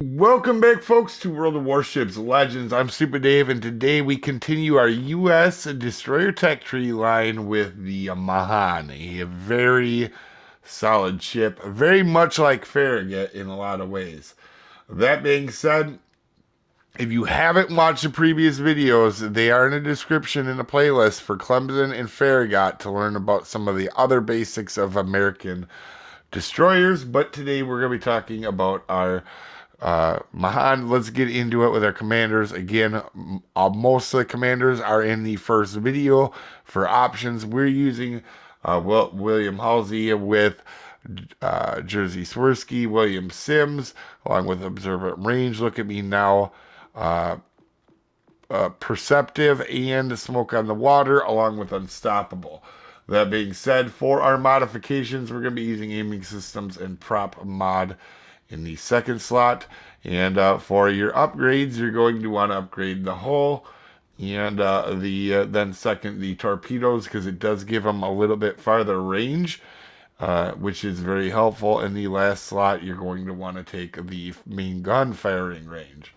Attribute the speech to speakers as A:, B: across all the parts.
A: Welcome back, folks, to World of Warships Legends. I'm Soopa-Dave, and today we continue our U.S. Destroyer Tech Tree line with the Mahan, a very solid ship, very much like Farragut in a lot of ways. That being said, if you haven't watched the previous videos, they are in the description in the playlist for Clemson and Farragut to learn about some of the other basics of American destroyers. But today we're going to be talking about our Mahan. Let's get into it with our commanders. Again, most of the commanders are in the first video. For options, we're using William Halsey with Jersey Swirsky, William Sims, along with Observant Range. Look at me now. Uh, Perceptive and Smoke on the Water, along with Unstoppable. That being said, for our modifications, we're going to be using aiming systems and prop mod in the second slot. And for your upgrades, you're going to want to upgrade the hull and then second the torpedoes because it does give them a little bit farther range, which is very helpful. In the last slot, you're going to want to take the main gun firing range.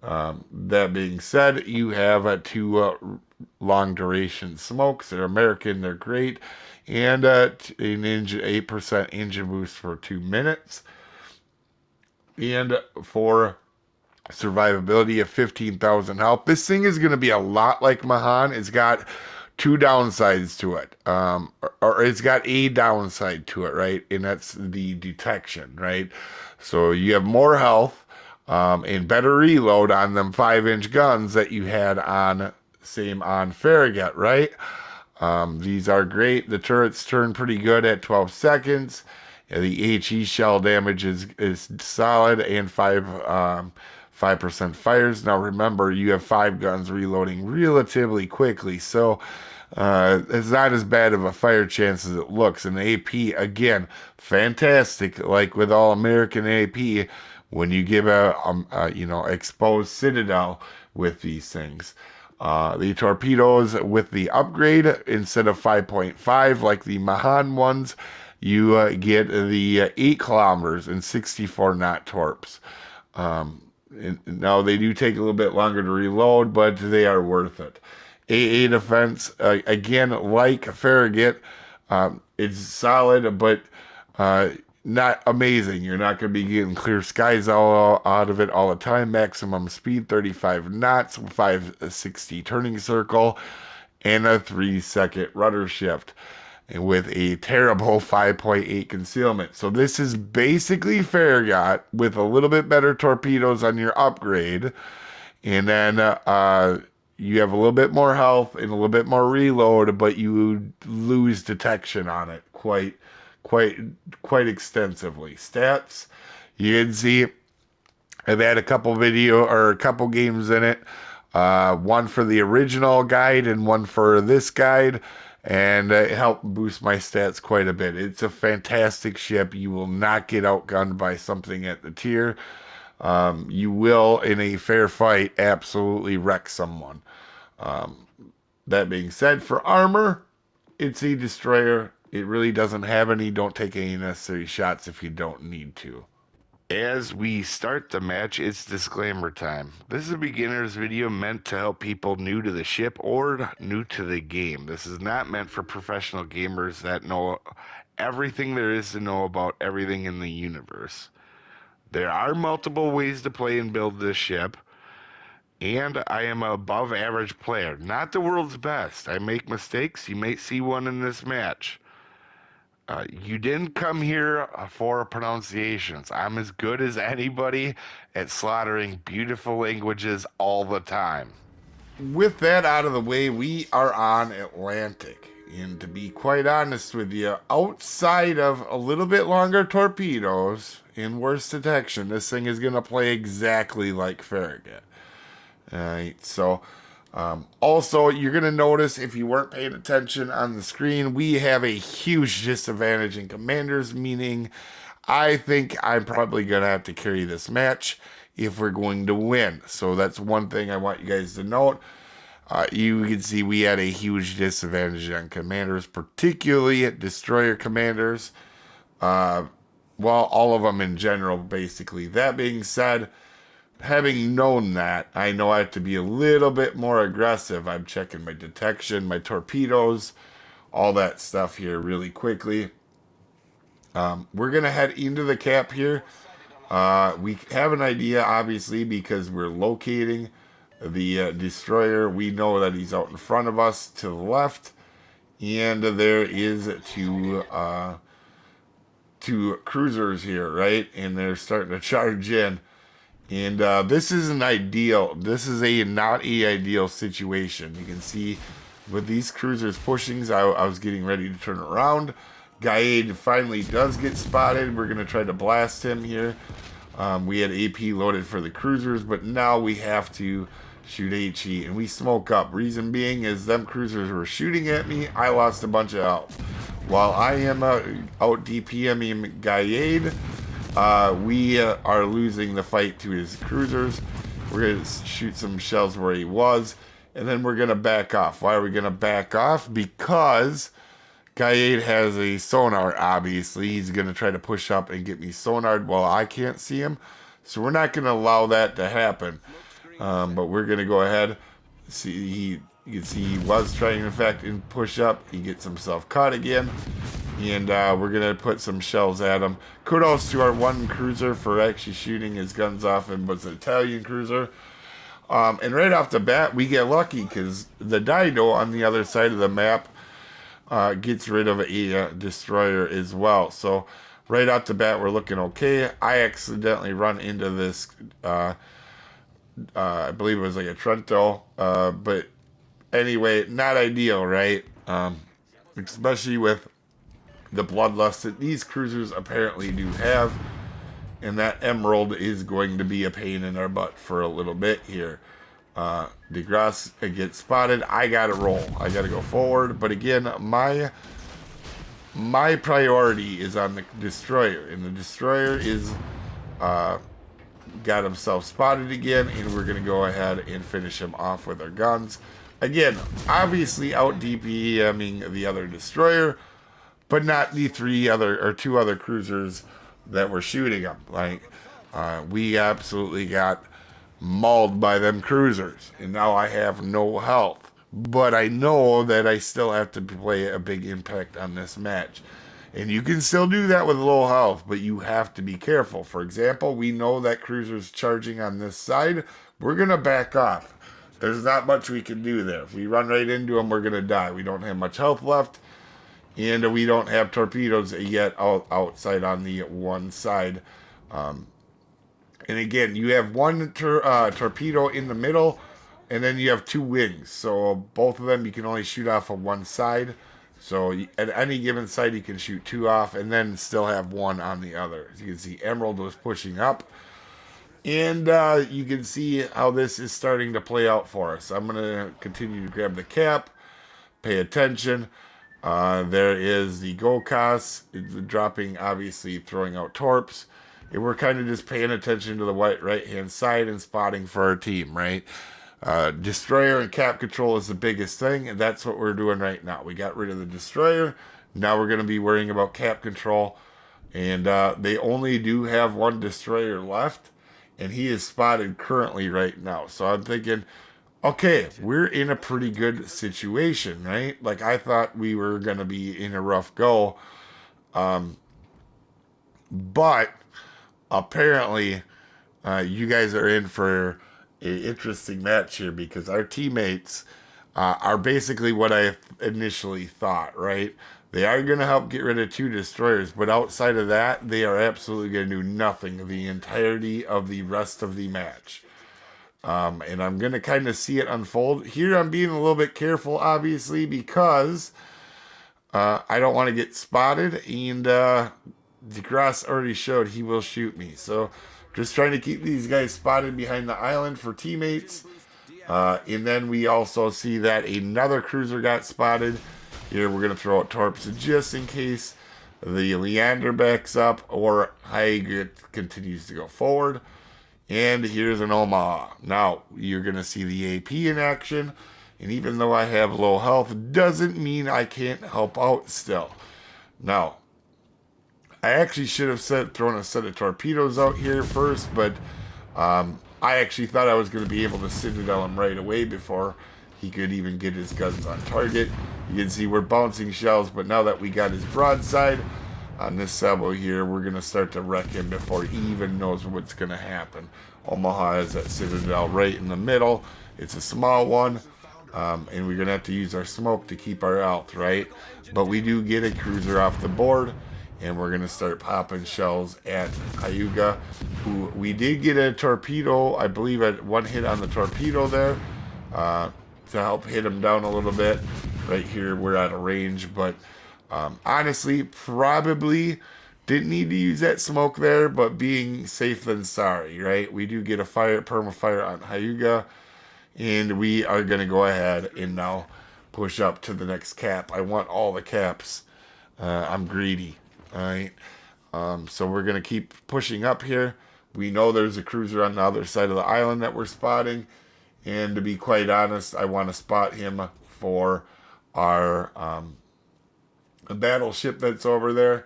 A: That being said, you have two long duration smokes. They're American, they're great, and an engine 8% engine boost for 2 minutes. And for survivability of 15,000 health. This thing is going to be a lot like Mahan. It's got two downsides to it, or it's got a downside to it, right? And that's the detection, right? So you have more health and better reload on them 5-inch guns that you had on, same on Farragut, right? These are great. The turrets turn pretty good at 12 seconds. The HE shell damage is solid and 5% fires. Now remember, you have 5 guns reloading relatively quickly, so it's not as bad of a fire chance as it looks. And the AP, again, fantastic. Like with all American AP, when you give a exposed citadel with these things. The torpedoes with the upgrade, instead of 5.5 like the Mahan ones, you get the 8 kilometers and 64 knot torps. Now they do take a little bit longer to reload, but they are worth it. AA defense, again, like Farragut, it's solid, but not amazing. You're not going to be getting clear skies all out of it all the time. Maximum speed 35 knots, 560 turning circle, and a 3-second rudder shift with a terrible 5.8 concealment. So this is basically Farragut with a little bit better torpedoes on your upgrade, and then you have a little bit more health and a little bit more reload, but you lose detection on it quite quite extensively. Stats, you can see I've had a couple games in it. One for the original guide and one for this guide, and it helped boost my stats quite a bit. It's a fantastic ship. You will not get outgunned by something at the tier. You will, in a fair fight, absolutely wreck someone. Um, that being said, for armor, it's a destroyer. It really doesn't have any. Don't take any necessary shots if you don't need to. As we start the match, it's disclaimer time. This is a beginner's video meant to help people new to the ship or new to the game. This is not meant for professional gamers that know everything there is to know about everything in the universe. There are multiple ways to play and build this ship, and I am an above average player, not the world's best. I make mistakes. You may see one in this match. You didn't come here for pronunciations. I'm as good as anybody at slaughtering beautiful languages all the time. With that out of the way, we are on Atlantic. And to be quite honest with you, outside of a little bit longer torpedoes and worse detection, this thing is going to play exactly like Farragut. Alright, so also, you're going to notice if you weren't paying attention on the screen, we have a huge disadvantage in commanders, meaning I think I'm probably going to have to carry this match if we're going to win. So that's one thing I want you guys to note. You can see we had a huge disadvantage on commanders, particularly at destroyer commanders. well, all of them in general, basically. That being said, having known that, I know I have to be a little bit more aggressive. I'm checking my detection, my torpedoes, all that stuff here really quickly. We're going to head into the cap here. We have an idea, obviously, because we're locating the destroyer. We know that he's out in front of us to the left. And there is two cruisers here, right? And they're starting to charge in. And this isn't ideal. This is not a ideal situation. You can see with these cruisers pushing, I was getting ready to turn around. Gaid finally does get spotted. We're going to try to blast him here. We had AP loaded for the cruisers, but now we have to shoot HE, and we smoke up. Reason being is them cruisers were shooting at me. I lost a bunch of health. While I am out DPMing Gaid, we are losing the fight to his cruisers. We're going to shoot some shells where he was, and then we're going to back off. Why are we going to back off? Because Gaid has a sonar, obviously. He's going to try to push up and get me sonared while I can't see him. So we're not going to allow that to happen. But we're going to go ahead. See, you can see he was trying, in fact, to push up. He gets himself caught again. And we're going to put some shells at him. Kudos to our one cruiser for actually shooting his guns off, and was an Italian cruiser. And right off the bat, we get lucky because the Dido on the other side of the map gets rid of a destroyer as well. So right off the bat, we're looking okay. I accidentally run into this, I believe it was like a Trento, but anyway, not ideal, right? Especially with the bloodlust that these cruisers apparently do have. And that Emerald is going to be a pain in our butt for a little bit here. DeGrasse gets spotted. I gotta roll. I gotta go forward. But again, my priority is on the destroyer, and the destroyer is got himself spotted again, and we're gonna go ahead and finish him off with our guns. Again, obviously out DPMing the other destroyer, but not the two other cruisers that were shooting him. Like, we absolutely got mauled by them cruisers, and now I have no health. But I know that I still have to play a big impact on this match. And you can still do that with low health, but you have to be careful. For example, we know that cruiser's charging on this side. We're going to back off. There's not much we can do there. If we run right into them, we're going to die. We don't have much health left. And we don't have torpedoes yet outside on the one side. And again, you have one torpedo in the middle, and then you have two wings. So both of them you can only shoot off of one side. So at any given side, you can shoot two off and then still have one on the other. As you can see, Emerald was pushing up. And you can see how this is starting to play out for us. I'm going to continue to grab the cap, pay attention. There is the Gokas. It's dropping, obviously, throwing out torps. And we're kind of just paying attention to the right-hand side and spotting for our team, right? Destroyer and cap control is the biggest thing, and that's what we're doing right now. We got rid of the destroyer. Now we're going to be worrying about cap control. And they only do have one destroyer left, and he is spotted currently right now. So I'm thinking, okay, we're in a pretty good situation, right? Like, I thought we were going to be in a rough go. But apparently, you guys are in for an interesting match here, because our teammates are basically what I initially thought, right? They are going to help get rid of two destroyers, but outside of that, they are absolutely going to do nothing the entirety of the rest of the match. And I'm going to kind of see it unfold. Here I'm being a little bit careful, obviously, because I don't want to get spotted, and DeGrasse already showed he will shoot me. So just trying to keep these guys spotted behind the island for teammates. And then we also see that another cruiser got spotted. Here we're going to throw out torps just in case the Leander backs up or Haig continues to go forward. And here's an Omaha. Now, you're going to see the AP in action. And even though I have low health, doesn't mean I can't help out still. Now, I actually should have thrown a set of torpedoes out here first, but I actually thought I was going to be able to Citadel him right away before he could even get his guns on target. You can see we're bouncing shells, but now that we got his broadside on this salvo here, we're going to start to wreck him before he even knows what's going to happen. Omaha has that Citadel right in the middle. It's a small one, and we're going to have to use our smoke to keep our health, right? But we do get a cruiser off the board, and we're going to start popping shells at Hyuga, who we did get a torpedo, I believe, at one hit on the torpedo there to help hit him down a little bit. Right here, we're out of range, but honestly, probably didn't need to use that smoke there, but being safe than sorry, right? We do get a perma-fire on Hyuga, and we are going to go ahead and now push up to the next cap. I want all the caps. I'm greedy, all right? So we're going to keep pushing up here. We know there's a cruiser on the other side of the island that we're spotting, and to be quite honest, I want to spot him for our battleship that's over there.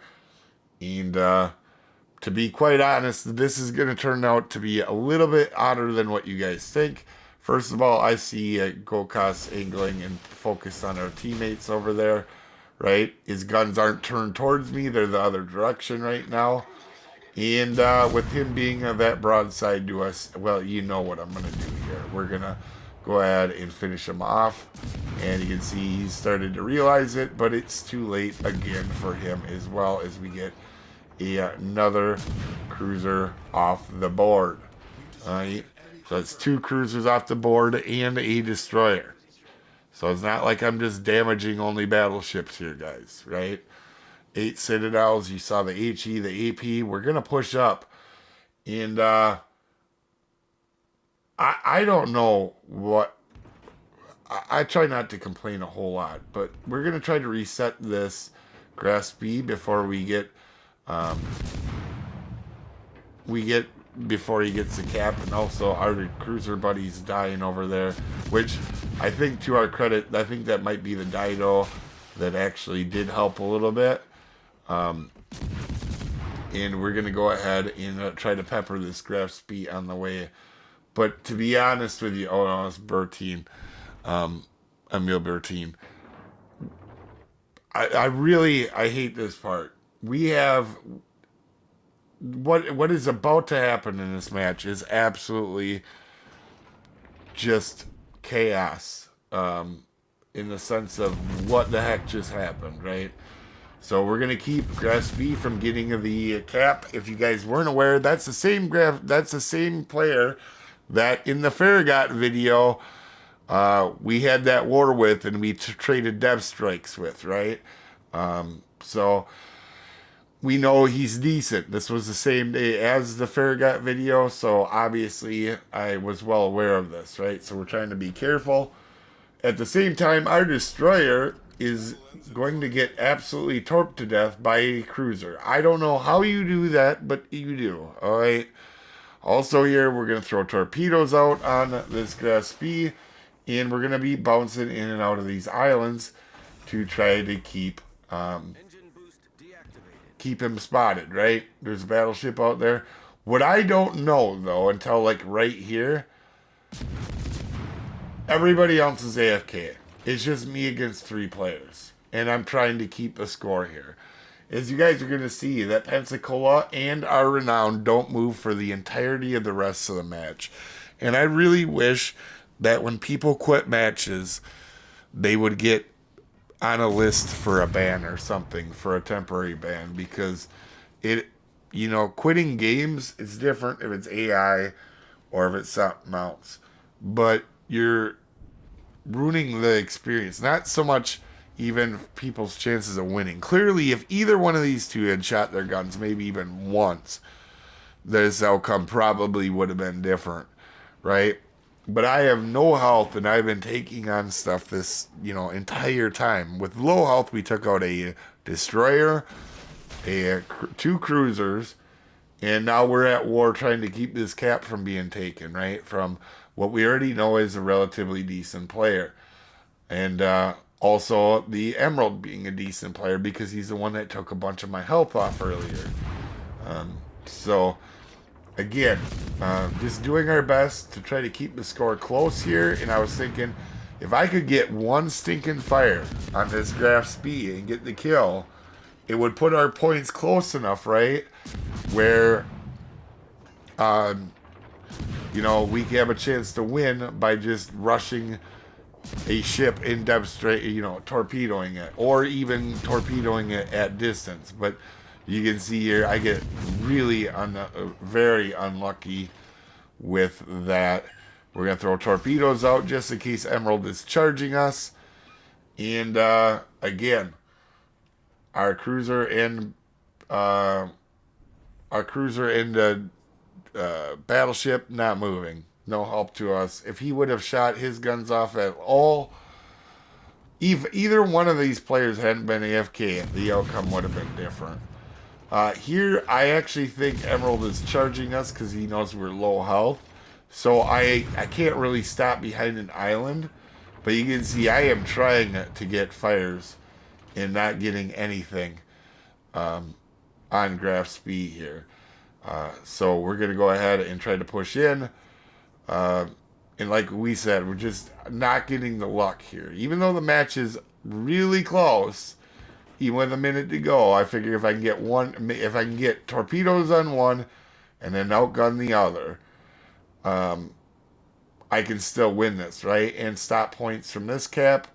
A: And to be quite honest, this is going to turn out to be a little bit odder than what you guys think. First of all, I see Gokas angling and focused on our teammates over there, right? His guns aren't turned towards me. They're the other direction right now. And with him being that broadside to us, well, you know what I'm going to do here. We're going to go ahead and finish him off. And you can see he's started to realize it, but it's too late again for him as well as we get another cruiser off the board. All right. So it's 2 cruisers off the board and a destroyer. So it's not like I'm just damaging only battleships here, guys, right? 8 Citadels. You saw the HE, the AP. We're going to push up. And I don't know what... I try not to complain a whole lot, but we're going to try to reset this grasp B before we get... before he gets the cap, and also our cruiser buddy's dying over there, which I think, to our credit, I think that might be the Dido that actually did help a little bit. And we're going to go ahead and try to pepper this grasp B on the way. But to be honest with you, oh no, it's Bertine, Emil Bertine. I hate this part. We have... What is about to happen in this match is absolutely just chaos, in the sense of what the heck just happened, right? So we're gonna keep Grasp B from getting the cap. If you guys weren't aware, that's the same player that in the Farragut video we had that war with, and we traded dev strikes with, right? So we know he's decent. This was the same day as the Farragut video, so obviously I was well aware of this, right? So we're trying to be careful. At the same time, our destroyer is going to get absolutely torped to death by a cruiser. I don't know how you do that, but you do, all right? Also here, we're going to throw torpedoes out on this Grasp B, and we're going to be bouncing in and out of these islands to try to keep him spotted, right? There's a battleship out there. What I don't know, though, until like right here, everybody else is AFK. It's just me against 3 players. And I'm trying to keep a score here. As you guys are going to see, that Pensacola and our Renown don't move for the entirety of the rest of the match. And I really wish that when people quit matches, they would get on a list for a ban or something, for a temporary ban, because quitting games is different if it's AI or if it's something else, but you're ruining the experience, not so much even people's chances of winning. Clearly, if either one of these two had shot their guns maybe even once, this outcome probably would have been different, right? But I have no health, and I've been taking on stuff this, entire time. With low health, we took out a destroyer, 2 cruisers, and now we're at war trying to keep this cap from being taken, right? From what we already know is a relatively decent player. And Also, the Emerald being a decent player because he's the one that took a bunch of my health off earlier. So, again, just doing our best to try to keep the score close here. And I was thinking, if I could get one stinking fire on this Graf's B and get the kill, it would put our points close enough, right? Where, we have a chance to win by just rushing a ship in depth straight, torpedoing it, or even torpedoing it at distance. But you can see here, I get really very unlucky with that. We're going to throw torpedoes out just in case Emerald is charging us. And again, our cruiser and the battleship not moving. No help to us. If he would have shot his guns off at all, if either one of these players hadn't been AFK, the outcome would have been different. Here, I actually think Emerald is charging us because he knows we're low health. So I can't really stop behind an island. But you can see I am trying to get fires and not getting anything on Graf's B here. So we're going to go ahead and try to push in. And like we said, we're just not getting the luck here. Even though the match is really close, even with a minute to go, I figure if I can get torpedoes on one and then outgun the other, I can still win this, right? And stop points from this cap.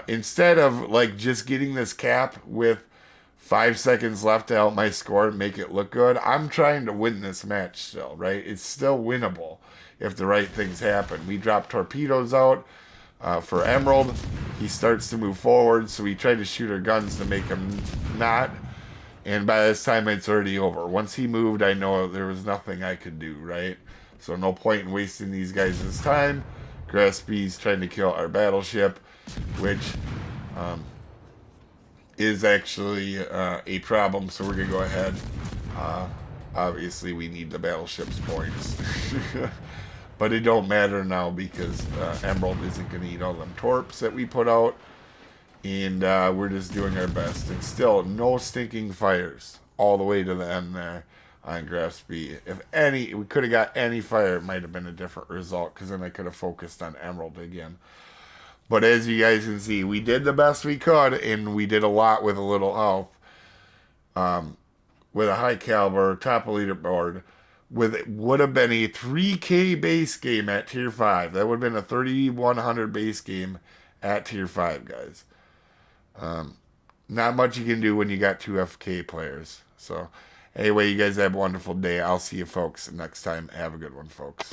A: Instead of like just getting this cap with 5 seconds left to help my score and make it look good, I'm trying to win this match still, right? It's still winnable if the right things happen. We drop torpedoes out for Emerald. He starts to move forward, so we try to shoot our guns to make him not. And by this time, it's already over. Once he moved, I know there was nothing I could do, right? So no point in wasting these guys' time. Grasby's trying to kill our battleship, which is actually a problem, so we're going to go ahead. Obviously, we need the battleship's points. But it don't matter now because Emerald isn't going to eat all them torps that we put out. And we're just doing our best. And still, no stinking fires all the way to the end there on Graf's B. If we could have got any fire, it might have been a different result because then I could have focused on Emerald again. But as you guys can see, we did the best we could, and we did a lot with a little health. With a high caliber, top of leaderboard, would have been a 3K base game at Tier 5. That would have been a 3,100 base game at Tier 5, guys. Not much you can do when you got 2 FK players. So, anyway, you guys have a wonderful day. I'll see you folks next time. Have a good one, folks.